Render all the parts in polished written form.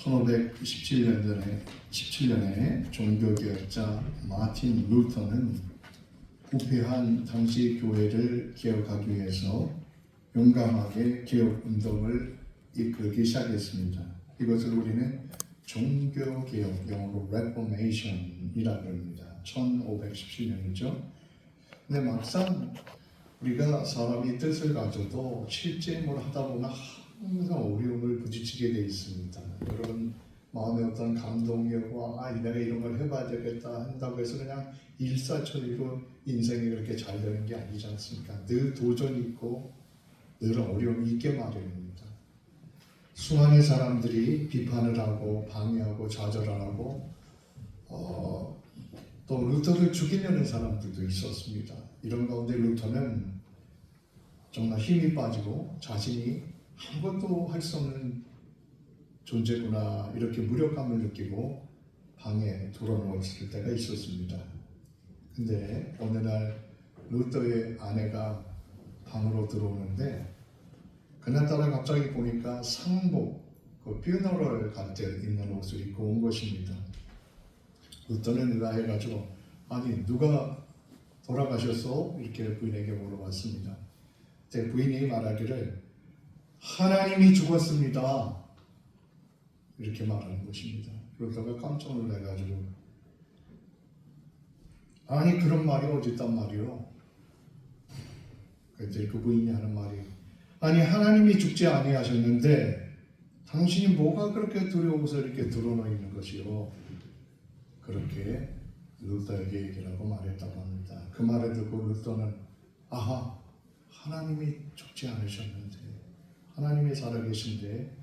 1517년에 종교개혁자 마틴 루터는 부패한 당시 교회를 개혁하기 위해서 용감하게 개혁운동을 이끌기 시작했습니다. 이것을 우리는 종교개혁, 영어로 Reformation이라고 합니다. 1517년이죠. 근데 막상 우리가 사람이 뜻을 가져도 실제 뭘 하다 보면 항상 어려움을 부딪히게 돼 있습니다. 여러분 마음에 어떤 감동이 오고 내가 이런 걸 해봐야 되겠다 한다고 해서 그냥 일사천리로 인생이 그렇게 잘 되는 게 아니지 않습니까? 늘 도전이 있고 늘 어려움이 있게 마련입니다. 수많은 사람들이 비판을 하고 방해하고 좌절하고 또 루터를 죽이려는 사람들도 있었습니다. 이런 가운데 루터는 정말 힘이 빠지고 자신이 아무것도 할 수 없는 존재구나 이렇게 무력감을 느끼고 방에 들어놓았을 때가 있었습니다. 근데 어느 날 루터의 아내가 방으로 들어오는데 그날따라 갑자기 보니까 상복, 퓨너럴 갈 때 입는 옷을 입고 온 것입니다. 루터는 의아해가지고 누가 돌아가셨어? 이렇게 부인에게 물어봤습니다. 제 부인이 말하기를 하나님이 죽었습니다. 이렇게 말하는 것입니다. 루터가 깜짝 놀라가지고 그런 말이 어딨단 말이요? 그때 그 부인이 하는 말이 하나님이 죽지 아니하셨는데 당신이 뭐가 그렇게 두려워서 이렇게 드러나 있는 것이요? 그렇게 루터에게 얘기를 하고 말했다고 합니다. 그 말을 듣고 루터는 하나님이 죽지 않으셨는데 하나님이 살아계신데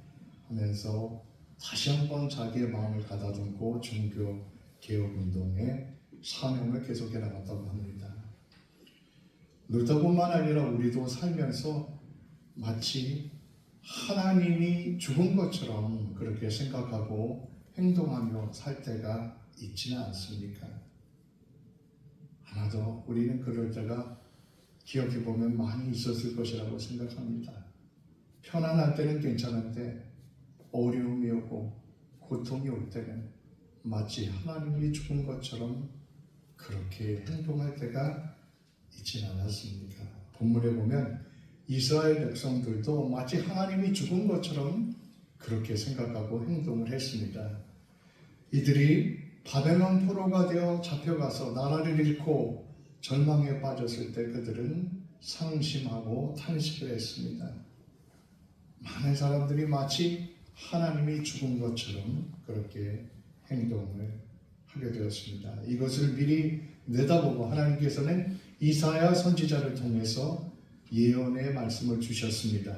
하면서 다시 한번 자기의 마음을 가다듬고 종교 개혁운동의 사명을 계속해 나갔다고 합니다. 루터뿐만 아니라 우리도 살면서 마치 하나님이 죽은 것처럼 그렇게 생각하고 행동하며 살 때가 있지는 않습니까? 아마도 우리는 그럴 때가 기억해보면 많이 있었을 것이라고 생각합니다. 편안할 때는 괜찮은데 어려움이 오고 고통이 올 때는 마치 하나님이 죽은 것처럼 그렇게 행동할 때가 있지는 않았습니까? 본문에 보면 이스라엘 백성들도 마치 하나님이 죽은 것처럼 그렇게 생각하고 행동을 했습니다. 이들이 바벨론 포로가 되어 잡혀가서 나라를 잃고 절망에 빠졌을 때 그들은 상심하고 탄식을 했습니다. 많은 사람들이 마치 하나님이 죽은 것처럼 그렇게 행동을 하게 되었습니다. 이것을 미리 내다보고 하나님께서는 이사야 선지자를 통해서 예언의 말씀을 주셨습니다.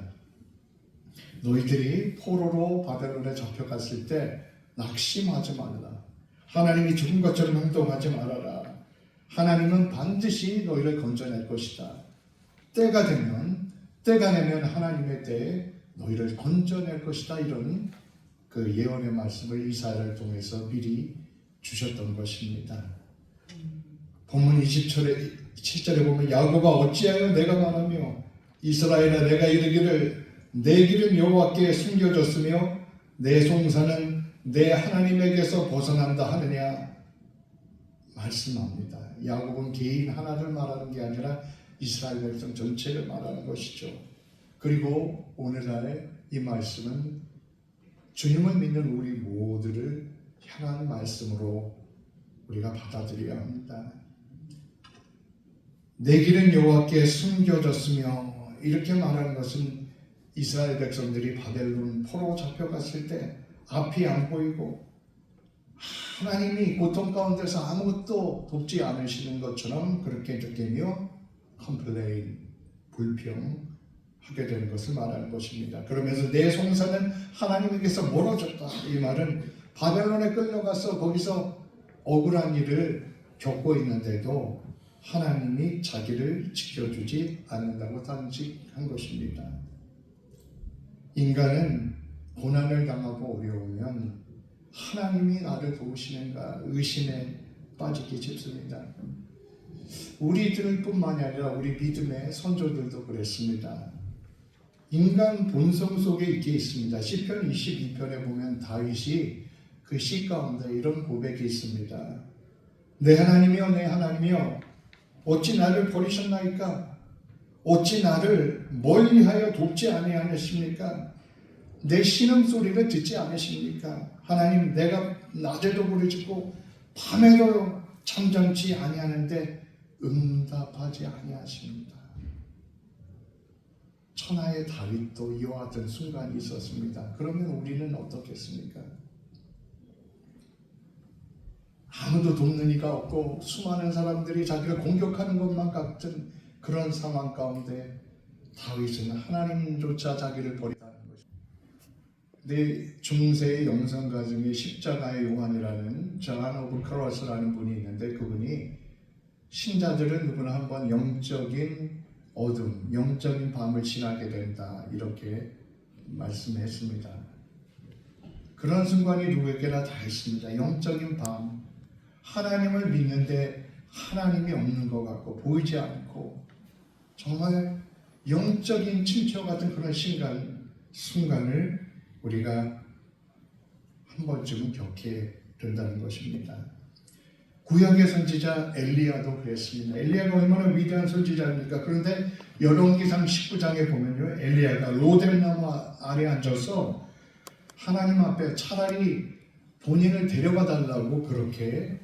너희들이 포로로 바벨론에 잡혀갔을 때 nak심하지 말라. 하나님이 죽은 것처럼 행동하지 말아라. 하나님은 반드시 너희를 건져낼 것이다. 때가 되면 하나님의 때에 너희를 건져낼 것이다. 이런 그 예언의 말씀을 이사야를 통해서 미리 주셨던 것입니다. 본문 27절에 보면 야곱아 어찌하여 내가 말하며 이스라엘아 내가 이르기를 내 길은 여호와께 숨겨졌으며 내 송사는 내 하나님에게서 벗어난다 하느냐 말씀합니다. 야곱은 개인 하나를 말하는 게 아니라 이스라엘 백성 전체를 말하는 것이죠. 그리고 오늘날의 이 말씀은 주님을 믿는 우리 모두를 향한 말씀으로 우리가 받아들여야 합니다. 내 길은 여호와께 숨겨졌으며 이렇게 말하는 것은 이스라엘 백성들이 바벨론 포로 잡혀갔을 때 앞이 안 보이고 하나님이 고통 가운데서 아무것도 돕지 않으시는 것처럼 그렇게 느끼며 컴플레인, 불평하게 되는 것을 말하는 것입니다. 그러면서 내 송사는 하나님에게서 멀어졌다. 이 말은 바벨론에 끌려가서 거기서 억울한 일을 겪고 있는데도 하나님이 자기를 지켜주지 않는다고 단식한 것입니다. 인간은 고난을 당하고 어려우면 하나님이 나를 도우시는가 의심에 빠지기 쉽습니다. 우리들뿐만이 아니라 우리 믿음의 선조들도 그랬습니다. 인간 본성 속에 있게 있습니다. 시편 22편에 보면 다윗이 그 시 가운데 이런 고백이 있습니다. 내 하나님이여 내 하나님이여 어찌 나를 버리셨나이까? 어찌 나를 멀리하여 돕지 아니하십니까? 내 신음소리를 듣지 않으십니까? 하나님, 내가 낮에도 부르짖고 밤에도 잠잠치 아니하는데 응답하지 아니하십니다. 천하의 다윗도 이와 같은 순간이 있었습니다. 그러면 우리는 어떻겠습니까? 아무도 돕는 이가 없고 수많은 사람들이 자기를 공격하는 것만 같은 그런 상황 가운데 다윗은 하나님조차 자기를 버리다는 것입니다. 내 중세의 영성가 중에 십자가의 용환이라는 존 오브 크로스라는 분이 있는데 그분이 신자들은 누구나 한번 영적인 어둠, 영적인 밤을 지나게 된다 이렇게 말씀했습니다. 그런 순간이 누구에게나 다 있습니다. 영적인 밤, 하나님을 믿는데 하나님이 없는 것 같고 보이지 않고 정말 영적인 침체 같은 그런 순간을 우리가 한 번쯤은 겪게 된다는 것입니다. 구약의 선지자 엘리야도 그랬습니다. 엘리야가 얼마나 위대한 선지자입니까? 그런데 열왕기상 19장에 보면요, 엘리야가 로뎀나무 아래 앉아서 하나님 앞에 차라리 본인을 데려가 달라고 그렇게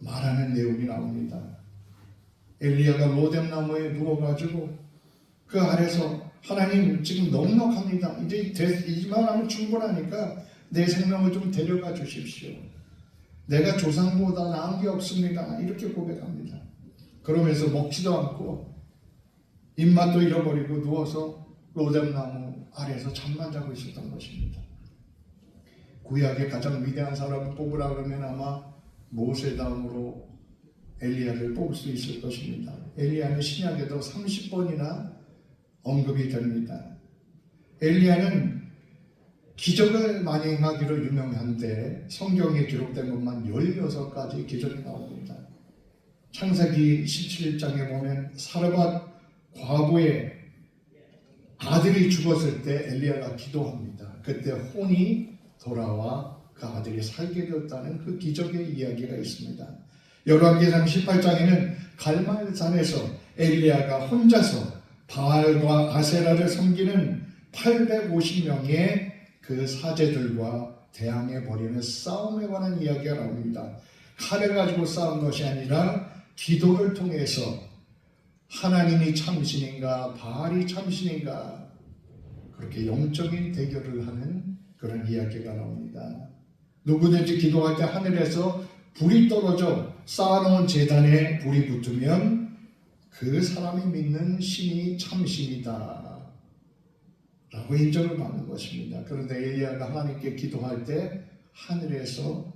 말하는 내용이 나옵니다. 엘리야가 로뎀나무에 누워가지고 그 아래서 하나님 지금 넉넉합니다. 이제 이만 하면 충분하니까 내 생명을 좀 데려가 주십시오. 내가 조상보다 나은 게 없습니다. 이렇게 고백합니다. 그러면서 먹지도 않고 입맛도 잃어버리고 누워서 로뎀나무 아래에서 잠만 자고 있었던 것입니다. 구약의 가장 위대한 사람을 뽑으라 그러면 아마 모세 다음으로 엘리야를 뽑을 수 있을 것입니다. 엘리야는 신약에도 30번이나 언급이 됩니다. 엘리야는 기적을 많이 행하기로 유명한데 성경에 기록된 것만 16가지 기적이 나옵니다. 창세기 17장에 보면 사르밧 과부의 아들이 죽었을 때 엘리야가 기도합니다. 그때 혼이 돌아와 그 아들이 살게 되었다는 그 기적의 이야기가 있습니다. 열왕기상 18장에는 갈멜산에서 엘리야가 혼자서 바알과 아세라를 섬기는 850명의 그 사제들과 대항해 버리는 싸움에 관한 이야기가 나옵니다. 칼을 가지고 싸운 것이 아니라 기도를 통해서 하나님이 참신인가 바알이 참신인가 그렇게 영적인 대결을 하는 그런 이야기가 나옵니다. 누구든지 기도할 때 하늘에서 불이 떨어져 쌓아놓은 제단에 불이 붙으면 그 사람이 믿는 신이 참신이다 라고 인정을 받는 것입니다. 그런데 엘리야가 하나님께 기도할 때 하늘에서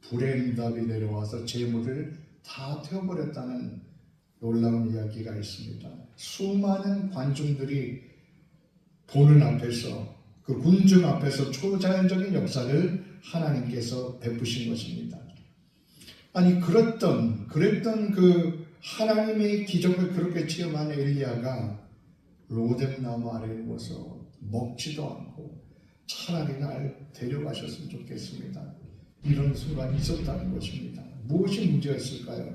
불의 응답이 내려와서 제물을 다 태워버렸다는 놀라운 이야기가 있습니다. 수많은 관중들이 보는 앞에서 그 군중 앞에서 초자연적인 역사를 하나님께서 베푸신 것입니다. 아니 그랬던 그 하나님의 기적을 그렇게 체험한 엘리야가 로뎀나무 아래에 누워서 먹지도 않고 차라리 날 데려가셨으면 좋겠습니다. 이런 순간이 있었다는 것입니다. 무엇이 문제였을까요?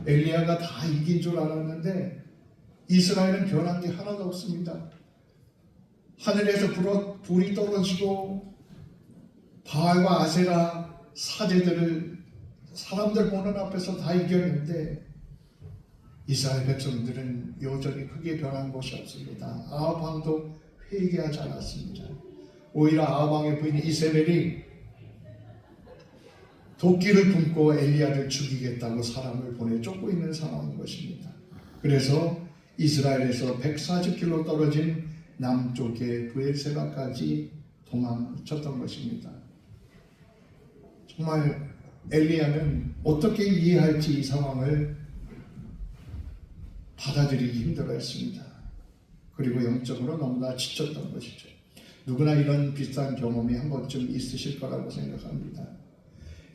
엘리야가 다 이긴 줄 알았는데 이스라엘은 변한 게 하나도 없습니다. 하늘에서 불이 떨어지고 바알과 아세라 사제들을 사람들 보는 앞에서 다 이겼는데 이스라엘 백성들은 여전히 크게 변한 것이 없습니다. 아합 왕도 회개하지 않았습니다. 오히려 아합 왕의 부인 이세벨이 도끼를 품고 엘리야를 죽이겠다고 사람을 보내 쫓고 있는 상황인 것입니다. 그래서 이스라엘에서 140km 떨어진 남쪽의 브엘세바까지 도망쳤던 것입니다. 정말 엘리야는 어떻게 이해할지 이 상황을 받아들이기 힘들어했습니다. 그리고 영적으로 너무나 지쳤던 것이죠. 누구나 이런 비슷한 경험이 한 번쯤 있으실 거라고 생각합니다.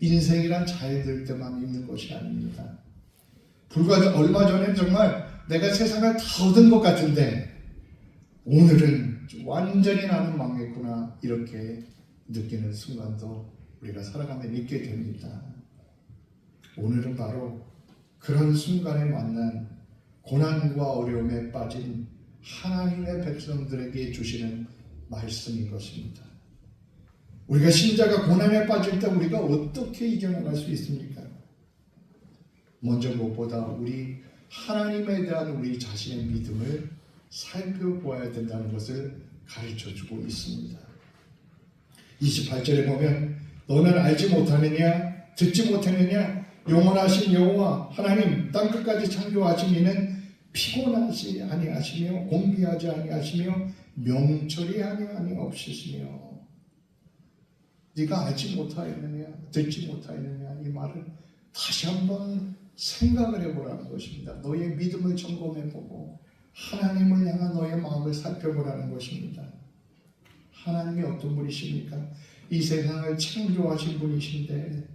인생이란 잘 될 때만 있는 것이 아닙니다. 불과 얼마 전에 정말 내가 세상을 다 얻은 것 같은데 오늘은 완전히 나는 망했구나 이렇게 느끼는 순간도 우리가 살아가면 있게 됩니다. 오늘은 바로 그런 순간에 만난 고난과 어려움에 빠진 하나님의 백성들에게 주시는 말씀인 것입니다. 우리가 신자가 고난에 빠질 때 우리가 어떻게 이겨나갈 수 있습니까? 먼저 무엇보다 우리 하나님에 대한 우리 자신의 믿음을 살펴보아야 된다는 것을 가르쳐주고 있습니다. 28절에 보면 너는 알지 못하느냐 듣지 못하느냐 영원하신 여호와 하나님 땅끝까지 창조하신 이는 피곤하지 아니하시며 공비하지 아니하시며 명철이 아니없으시며 네가 알지 못하였느냐 듣지 못하였느냐 이 말을 다시 한번 생각을 해보라는 것입니다. 너의 믿음을 점검해보고 하나님을 향한 너의 마음을 살펴보라는 것입니다. 하나님이 어떤 분이십니까? 이 세상을 창조하신 분이신데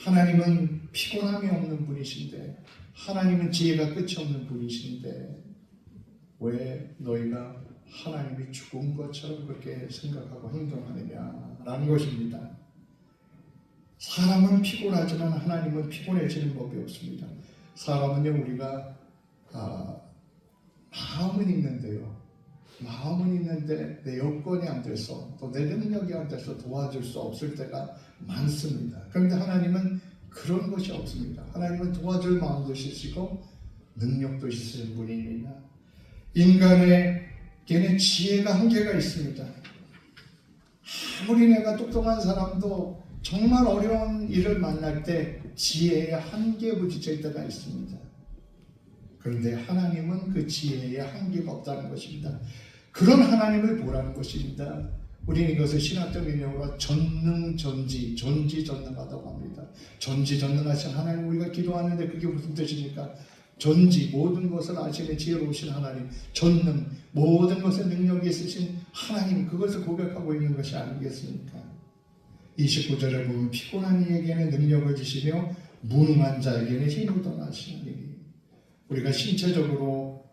하나님은 피곤함이 없는 분이신데 하나님은 지혜가 끝이 없는 분이신데 왜 너희가 하나님이 죽은 것처럼 그렇게 생각하고 행동하느냐라는 것입니다. 사람은 피곤하지만 하나님은 피곤해지는 법이 없습니다. 사람은요 우리가 마음은 있는데요. 마음은 있는데 내 여건이 안 돼서 또 내 능력이 안 돼서 도와줄 수 없을 때가 많습니다. 그런데 하나님은 그런 것이 없습니다. 하나님은 도와줄 마음도 있으시고 능력도 있으신 분입니다. 인간에게는 지혜가 한계가 있습니다. 아무리 내가 똑똑한 사람도 정말 어려운 일을 만날 때 지혜의 한계에 부딪힐 때가 있습니다. 그런데 하나님은 그 지혜에 한계가 없다는 것입니다. 그런 하나님을 보라는 것입니다. 우리는 이것을 신학적 개념으로 전지전능하다고 합니다. 전지전능하신 하나님 우리가 기도하는데 그게 무슨 뜻입니까? 전지 모든 것을 아시는 지혜로우신 하나님, 전능 모든 것에 능력이 있으신 하나님 그것을 고백하고 있는 것이 아니겠습니까? 29절에 보면 피곤한 이에게는 능력을 주시며 무능한 자에게는 힘을 더하시니 우리가 신체적으로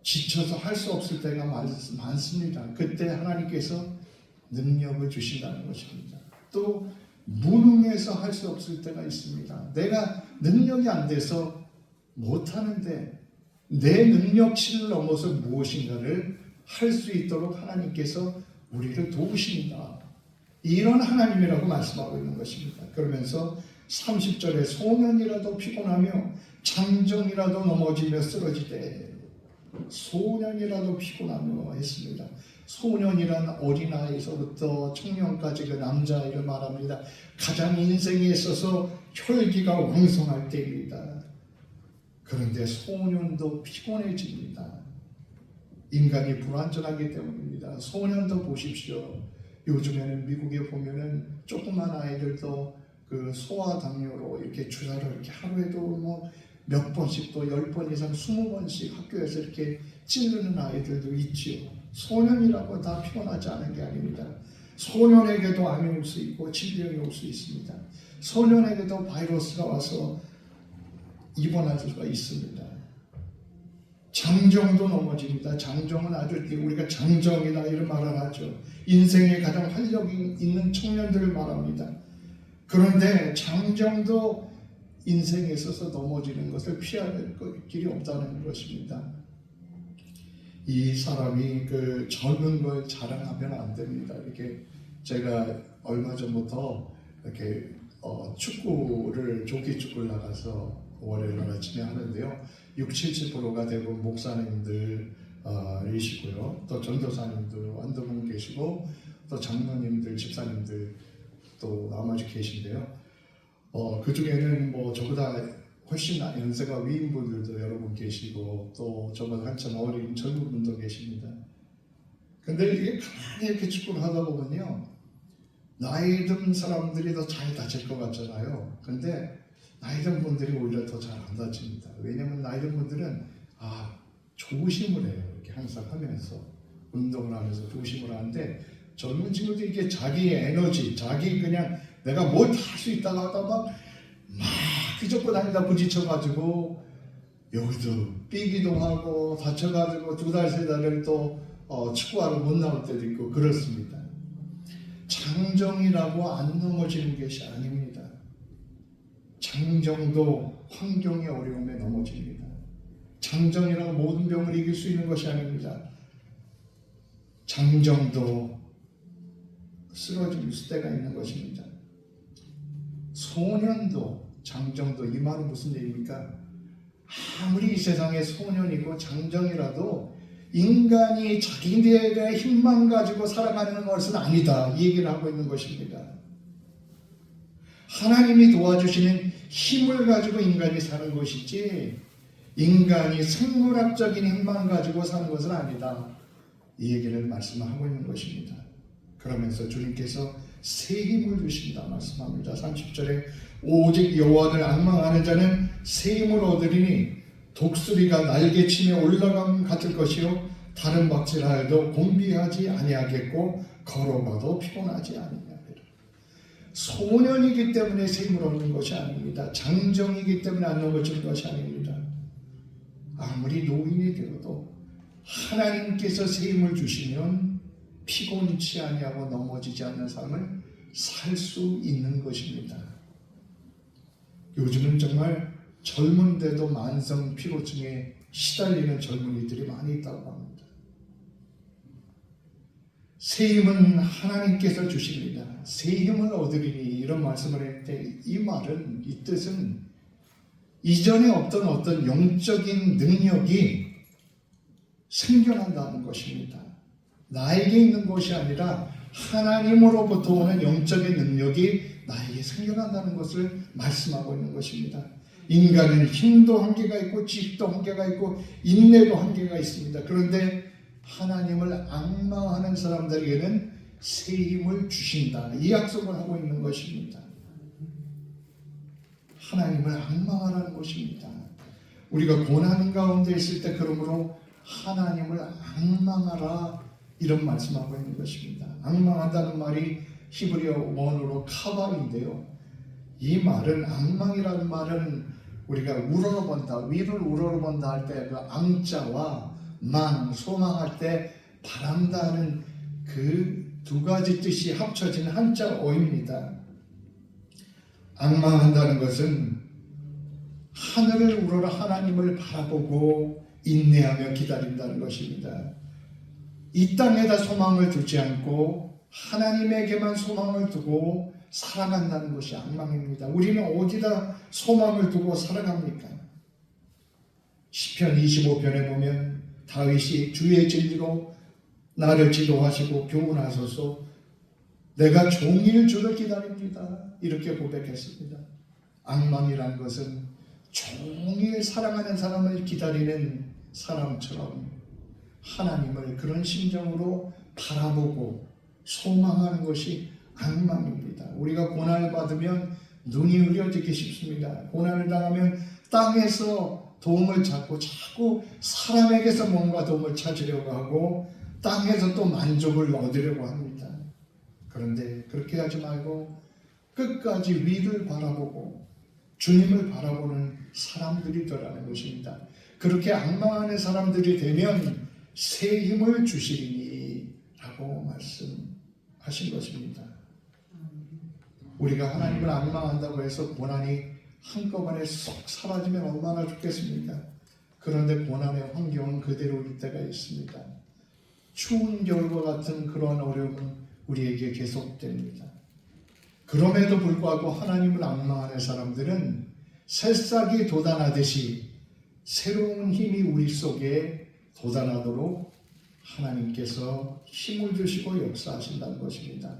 지쳐서 할 수 없을 때가 많습니다. 그때 하나님께서 능력을 주신다는 것입니다. 또 무능해서 할 수 없을 때가 있습니다. 내가 능력이 안 돼서 못하는데 내 능력치를 넘어서 무엇인가를 할 수 있도록 하나님께서 우리를 도우십니다. 이런 하나님이라고 말씀하고 있는 것입니다. 그러면서 30절에 소년이라도 피곤하며 장정이라도 넘어지며 쓰러지되 소년이라도 피곤하며 했습니다. 소년이란 어린아이에서부터 청년까지 그 남자아이를 말합니다. 가장 인생에 있어서 혈기가 왕성할 때입니다. 그런데 소년도 피곤해집니다. 인간이 불완전하기 때문입니다. 소년도 보십시오. 요즘에는 미국에 보면은 조그만 아이들도 그 소아당뇨로 이렇게 주사를 이렇게 하루에도 뭐 몇 번씩 또 10번 이상 20번씩 학교에서 이렇게 찌르는 아이들도 있지요. 소년이라고 다 피곤하지 않은 게 아닙니다. 소년에게도 암이 올 수 있고 질병이 올 수 있습니다. 소년에게도 바이러스가 와서 입원할 수가 있습니다. 장정도 넘어집니다. 장정은 아주 우리가 장정이다 이런 말을 하죠. 인생에 가장 활력이 있는 청년들을 말합니다. 그런데 장정도 인생에 있어서 넘어지는 것을 피할 길이 없다는 것입니다. 이 사람이 그 젊은 걸 자랑하면 안 됩니다. 이렇게 제가 얼마 전부터 이렇게 축구를 조기 축구를 나가서 월요일 날 아침에 하는데요. 60-70%가 대부분 목사님들이시고요. 또 전도사님들 완도분 계시고 또 장로님들, 집사님들 또 나머지 계신데요. 그 중에는 뭐 저보다 훨씬 연세가 위인 분들도 여러분 계시고 또 저보다 한참 어린 젊은 분도 계십니다. 근데 이게 가만히 이렇게 축구를 하다 보면요, 나이 든 사람들이 더 잘 다칠 것 같잖아요. 근데 나이 든 분들이 오히려 더 잘 안 다칩니다. 왜냐하면 나이 든 분들은 조심을 해요. 이렇게 항상 하면서 운동을 하면서 조심을 하는데 젊은 친구들이 이게 자기의 에너지, 자기 그냥 내가 뭘 다 할 수 있다고 하다 막 휘젓고 다니다 부딪혀가지고 여기도 삐기도 하고 다쳐가지고 2달, 3달을 또 축구하러 못 나올 때도 있고 그렇습니다. 장정이라고 안 넘어지는 것이 아닙니다. 장정도 환경의 어려움에 넘어집니다. 장정이라고 모든 병을 이길 수 있는 것이 아닙니다. 장정도 쓰러질 때가 있는 것입니다. 소년도 장정도, 이 말은 무슨 얘기입니까? 아무리 이 세상에 소년이고 장정이라도 인간이 자기들의 힘만 가지고 살아가는 것은 아니다, 이 얘기를 하고 있는 것입니다. 하나님이 도와주시는 힘을 가지고 인간이 사는 것이지 인간이 생물학적인 힘만 가지고 사는 것은 아니다, 이 얘기를 말씀하고 있는 것입니다. 그러면서 주님께서 새 힘을 주신다 말씀합니다. 30절에 오직 여호와를 앙망하는 자는 새 힘을 얻으리니 독수리가 날개치며 올라감 같을 것이요 다른 박질하여도 곤비하지 아니하겠고 걸어가도 피곤하지 아니하리라. 소년이기 때문에 새 힘을 얻는 것이 아닙니다. 장정이기 때문에 안 넘어지는 것이 아닙니다. 아무리 노인이 되어도 하나님께서 새 힘을 주시면 피곤치 아니하고 넘어지지 않는 삶을 살 수 있는 것입니다. 요즘은 정말 젊은데도 만성 피로증에 시달리는 젊은이들이 많이 있다고 합니다. 새 힘은 하나님께서 주십니다. 새 힘을 얻으리니, 이런 말씀을 할 때 이 말은, 이 뜻은 이전에 없던 어떤 영적인 능력이 생겨난다는 것입니다. 나에게 있는 것이 아니라 하나님으로부터 오는 영적인 능력이 나에게 생겨난다는 것을 말씀하고 있는 것입니다. 인간은 힘도 한계가 있고 지식도 한계가 있고 인내도 한계가 있습니다. 그런데 하나님을 앙망하는 사람들에게는 새 힘을 주신다, 이 약속을 하고 있는 것입니다. 하나님을 앙망하라는 것입니다. 우리가 고난 가운데 있을 때 그러므로 하나님을 앙망하라, 이런 말씀하고 있는 것입니다. 앙망한다는 말이 히브리어 원어로 카발인데요. 이 말은, 앙망이라는 말은 우리가 우러러본다, 위를 우러러본다 할 때 그 앙자와 망, 소망할 때 바란다는 그 두 가지 뜻이 합쳐진 한자어입니다. 앙망한다는 것은 하늘을 우러러 하나님을 바라보고 인내하며 기다린다는 것입니다. 이 땅에다 소망을 두지 않고 하나님에게만 소망을 두고 살아간다는 것이 앙망입니다. 우리는 어디다 소망을 두고 살아갑니까? 시편 25편에 보면 다윗이 주의 진리로 나를 지도하시고 교훈하소서, 내가 종일 주를 기다립니다, 이렇게 고백했습니다. 앙망이라는 것은 종일 사랑하는 사람을 기다리는 사람처럼 하나님을 그런 심정으로 바라보고 소망하는 것이 앙망입니다. 우리가 고난을 받으면 눈이 흐려지기 쉽습니다. 고난을 당하면 땅에서 도움을 찾고 자꾸 사람에게서 뭔가 도움을 찾으려고 하고 땅에서 또 만족을 얻으려고 합니다. 그런데 그렇게 하지 말고 끝까지 위를 바라보고 주님을 바라보는 사람들이 되라는 것입니다. 그렇게 앙망하는 사람들이 되면 새 힘을 주시리니 라고 말씀하신 것입니다. 우리가 하나님을 앙망한다고 해서 고난이 한꺼번에 쏙 사라지면 얼마나 좋겠습니까? 그런데 고난의 환경은 그대로일 때가 있습니다. 추운 겨울과 같은 그러한 어려움은 우리에게 계속됩니다. 그럼에도 불구하고 하나님을 앙망하는 사람들은 새싹이 돋아나듯이 새로운 힘이 우리 속에 돋아나도록 하나님께서 힘을 주시고 역사하신다는 것입니다.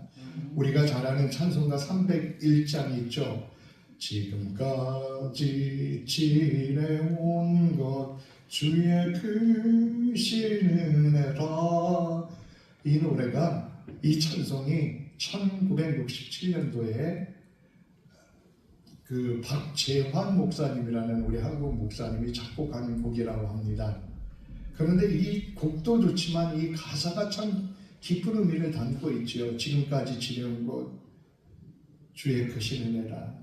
우리가 잘 아는 찬송가 301장이 있죠. 지금까지 지내온 것 주의 크신 은혜라. 이 노래가, 이 찬송이 1967년도에 그 박재환 목사님이라는 우리 한국 목사님이 작곡한 곡이라고 합니다. 그런데 이 곡도 좋지만 이 가사가 참 깊은 의미를 담고 있지요. 지금까지 지내온 것 주의 크신 은혜라.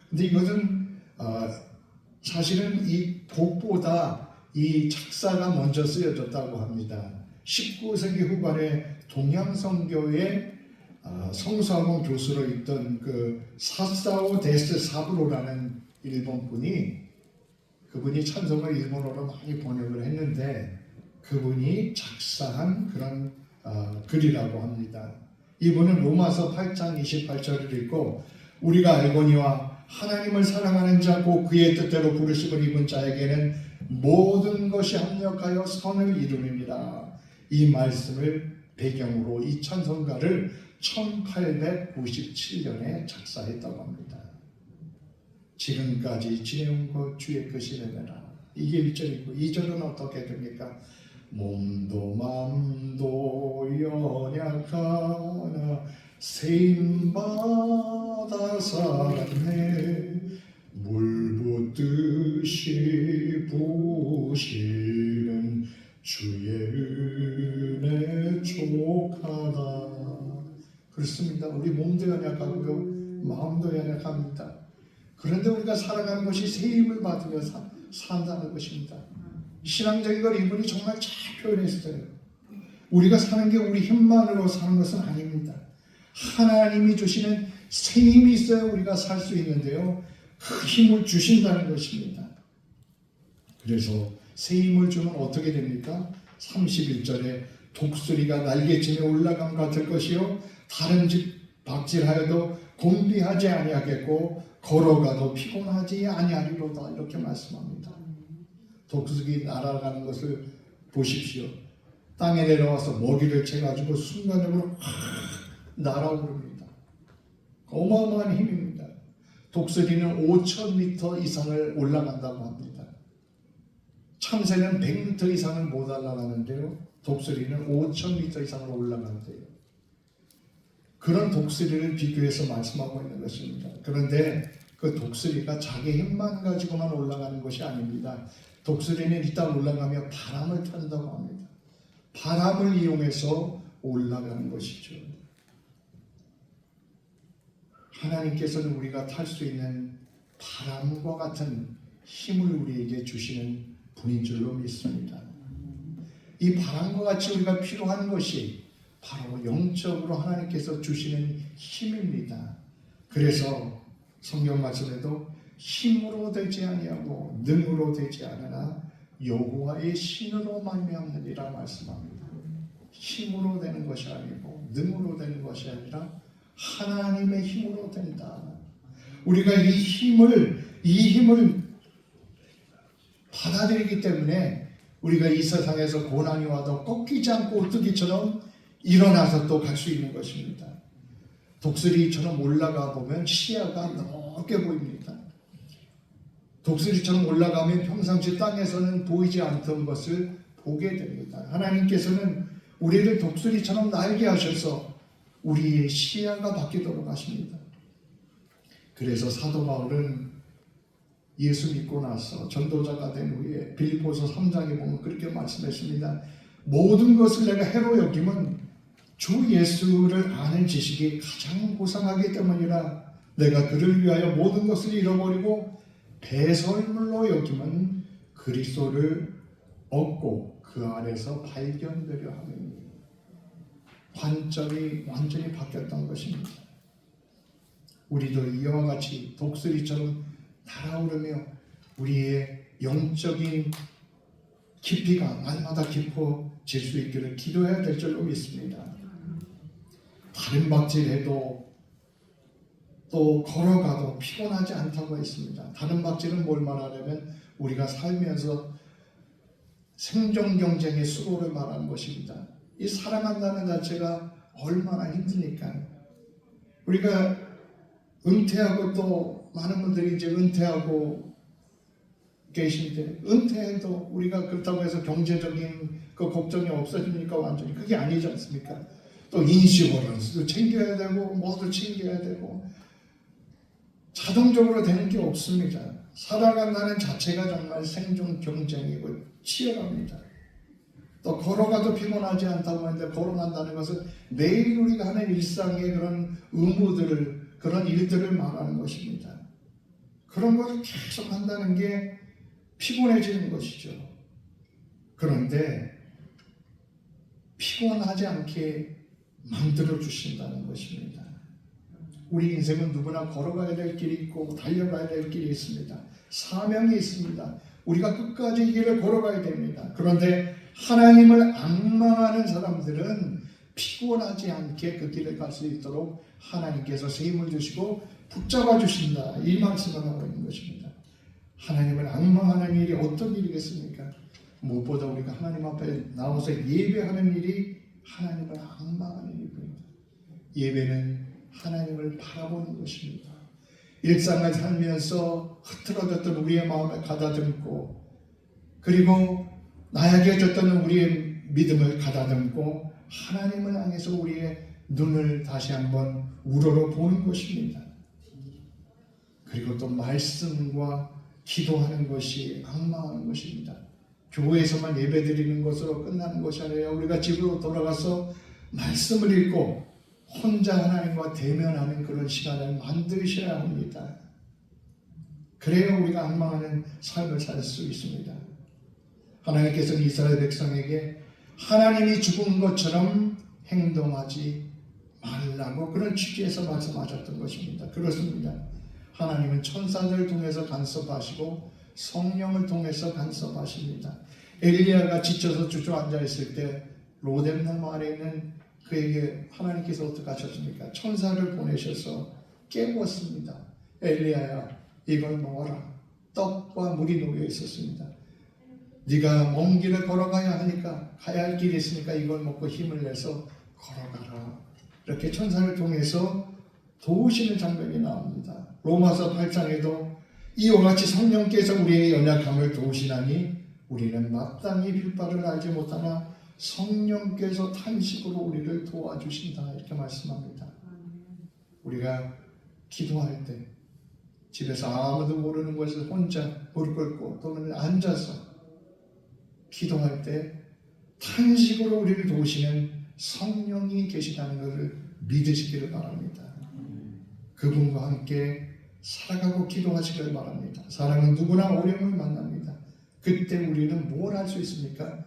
근데 이것은 사실은 이 곡보다 이 작사가 먼저 쓰여졌다고 합니다. 19세기 후반에 동양선교의 성수학원 교수로 있던 그 사사오 데스 사부로라는 일본 분이, 그분이 찬송을 일본어로 많이 번역을 했는데 그분이 작사한 그런 글이라고 합니다. 이분은 로마서 8장 28절을 읽고 우리가 알거니와 하나님을 사랑하는 자 곧 그의 뜻대로 부르심을 입은 자에게는 모든 것이 합력하여 선을 이루느니라. 이 말씀을 배경으로 이 찬송가를 1897년에 작사했다고 합니다. 지금까지 지내온 것 주의 것이 되느라. 이게 1절이고 2절은 어떻게 됩니까? 몸도 맘도 연약하나 세임받아 살았네. 물 붓듯이 부으시는 주의 은혜 족하다. 그렇습니다. 우리 몸도 연약하고요, 마음도 연약합니다. 그런데 우리가 살아가는 것이 새 힘을 받으며 산다는 것입니다. 신앙적인 걸 이분이 정말 잘 표현했어요. 우리가 사는 게 우리 힘만으로 사는 것은 아닙니다. 하나님이 주시는 새 힘이 있어야 우리가 살 수 있는데요, 그 힘을 주신다는 것입니다. 그래서 새 힘을 주면 어떻게 됩니까? 31절에 독수리가 날개치며 올라감 같을 것이요 다른 집 박질하여도 곤비하지 아니하겠고 걸어가도 피곤하지 아니하리로다. 이렇게 말씀합니다. 독수리 날아가는 것을 보십시오. 땅에 내려와서 먹이를 채가지고 순간적으로 날아오릅니다. 어마어마한 힘입니다. 독수리는 5,000m 이상을 올라간다고 합니다. 참새는 100m 이상을 못 올라가는데요, 독수리는 5,000m 이상을 올라가는데요. 그런 독수리를 비교해서 말씀하고 있는 것입니다. 그런데 그 독수리가 자기 힘만 가지고만 올라가는 것이 아닙니다. 독수리는 일단 올라가며 바람을 탄다고 합니다. 바람을 이용해서 올라가는 것이죠. 하나님께서는 우리가 탈 수 있는 바람과 같은 힘을 우리에게 주시는 분인 줄로 믿습니다. 이 바람과 같이 우리가 필요한 것이 바로 영적으로 하나님께서 주시는 힘입니다. 그래서 성경 말씀에도 힘으로 되지 아니하고 능으로 되지 않으나 여호와의 신으로 말미암느니라 말씀합니다. 힘으로 되는 것이 아니고 능으로 되는 것이 아니라 하나님의 힘으로 된다. 우리가 이 힘을 받아들이기 때문에 우리가 이 세상에서 고난이 와도 꺾이지 않고 오뚜기처럼 일어나서 또 갈 수 있는 것입니다. 독수리처럼 올라가 보면 시야가 넓게 보입니다. 독수리처럼 올라가면 평상시 땅에서는 보이지 않던 것을 보게 됩니다. 하나님께서는 우리를 독수리처럼 날게 하셔서 우리의 시야가 바뀌도록 하십니다. 그래서 사도 바울은 예수 믿고 나서 전도자가 된 후에 빌립보서 3장에 보면 그렇게 말씀했습니다. 모든 것을 내가 해로 여김은 주 예수를 아는 지식이 가장 고상하기 때문이라. 내가 그를 위하여 모든 것을 잃어버리고 배설물로 여김은 그리스도를 얻고 그 안에서 발견되려 하느니. 관점이 완전히 바뀌었던 것입니다. 우리도 이와 같이 독수리처럼 날아오르며 우리의 영적인 깊이가 날마다 깊어질 수 있기를 기도해야 될 줄로 믿습니다. 다른 박질해도 또 걸어가도 피곤하지 않다고 했습니다. 다른 박질은 뭘 말하냐면 우리가 살면서 생존 경쟁의 수고를 말하는 것입니다. 이 살아간다는 자체가 얼마나 힘드니까. 우리가 은퇴하고 또 많은 분들이 이제 은퇴하고 계신데, 은퇴해도 우리가 그렇다고 해서 경제적인 그 걱정이 없어집니까? 완전히 그게 아니지 않습니까? 또 인슈어런스도 챙겨야 되고 뭐도 챙겨야 되고 자동적으로 되는 게 없습니다. 살아간다는 자체가 정말 생존 경쟁이고 치열합니다. 또 걸어가도 피곤하지 않다고 하는데 걸어간다는 것은 매일 우리가 하는 일상의 그런 의무들을, 그런 일들을 말하는 것입니다. 그런 것을 계속 한다는 게 피곤해지는 것이죠. 그런데 피곤하지 않게 만들어 주신다는 것입니다. 우리 인생은 누구나 걸어가야 될 길이 있고 달려가야 될 길이 있습니다. 사명이 있습니다. 우리가 끝까지 이 길을 걸어가야 됩니다. 그런데 하나님을 앙망하는 사람들은 피곤하지 않게 그 길을 갈 수 있도록 하나님께서 힘을 주시고 붙잡아 주신다. 이 말씀을 하고 있는 것입니다. 하나님을 앙망하는 일이 어떤 일이겠습니까? 무엇보다 우리가 하나님 앞에 나와서 예배하는 일이 하나님을 앙망하는 일입니다. 예배는 하나님을 바라보는 것입니다. 일상을 살면서 흐트러졌던 우리의 마음을 가다듬고, 그리고 나약해졌던 우리의 믿음을 가다듬고 하나님을 향해서 우리의 눈을 다시 한번 우러러 보는 것입니다. 그리고 또 말씀과 기도하는 것이 앙망하는 것입니다. 교회에서만 예배드리는 것으로 끝나는 것이 아니라 우리가 집으로 돌아가서 말씀을 읽고 혼자 하나님과 대면하는 그런 시간을 만드셔야 합니다. 그래야 우리가 앙망하는 삶을 살 수 있습니다. 하나님께서는 이스라엘 백성에게 하나님이 죽은 것처럼 행동하지 말라고 그런 취지에서 말씀하셨던 것입니다. 그렇습니다. 하나님은 천사들을 통해서 간섭하시고 성령을 통해서 간섭하십니다. 엘리야가 지쳐서 주저앉아 있을 때 로뎀나무 아래에 있는 그에게 하나님께서 어떻게 하셨습니까? 천사를 보내셔서 깨웠습니다. 엘리야야, 이걸 먹어라. 떡과 물이 녹여 있었습니다. 네가 먼 길을 걸어가야 하니까, 가야 할 길이 있으니까 이걸 먹고 힘을 내서 걸어가라. 이렇게 천사를 통해서 도우시는 장면이 나옵니다. 로마서 8장에도 이와 같이 성령께서 우리의 연약함을 도우시나니 우리는 마땅히 빌 바를 알지 못하나 성령께서 탄식으로 우리를 도와주신다. 이렇게 말씀합니다. 우리가 기도할 때 집에서 아무도 모르는 곳에서 혼자 무릎 꿇고 또는 앉아서 기도할 때 탄식으로 우리를 도우시는 성령이 계시다는 것을 믿으시기를 바랍니다. 그분과 함께 살아가고 기도하시길 바랍니다. 사람은 누구나 어려움을 만납니다. 그때 우리는 뭘 할 수 있습니까?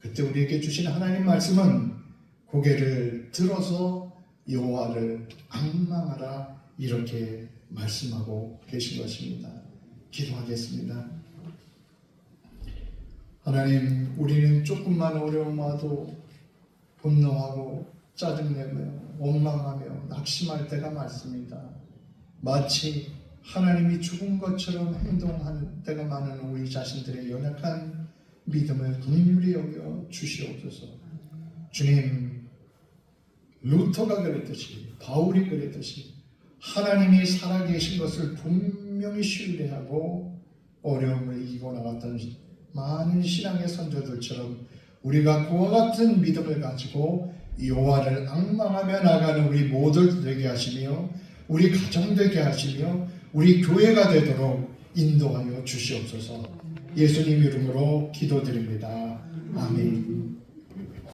그때 우리에게 주신 하나님 말씀은 고개를 들어서 여호와를 앙망하라 이렇게 말씀하고 계신 것입니다. 기도하겠습니다. 하나님, 우리는 조금만 어려움 와도 분노하고 짜증내며 원망하며 낙심할 때가 많습니다. 마치 하나님이 죽은 것처럼 행동하는 때가 많은 우리 자신들의 연약한 믿음을 긍휼히 여겨 주시옵소서. 주님, 루터가 그랬듯이, 바울이 그랬듯이 하나님이 살아계신 것을 분명히 신뢰하고 어려움을 이기고 나갔던 많은 신앙의 선조들처럼 우리가 그와 같은 믿음을 가지고 여호와를 앙망하며 나가는 우리 모두 되게 하시며 우리 가정 되게 하시며 우리 교회가 되도록 인도하여 주시옵소서. 예수님 이름으로 기도드립니다. 아멘.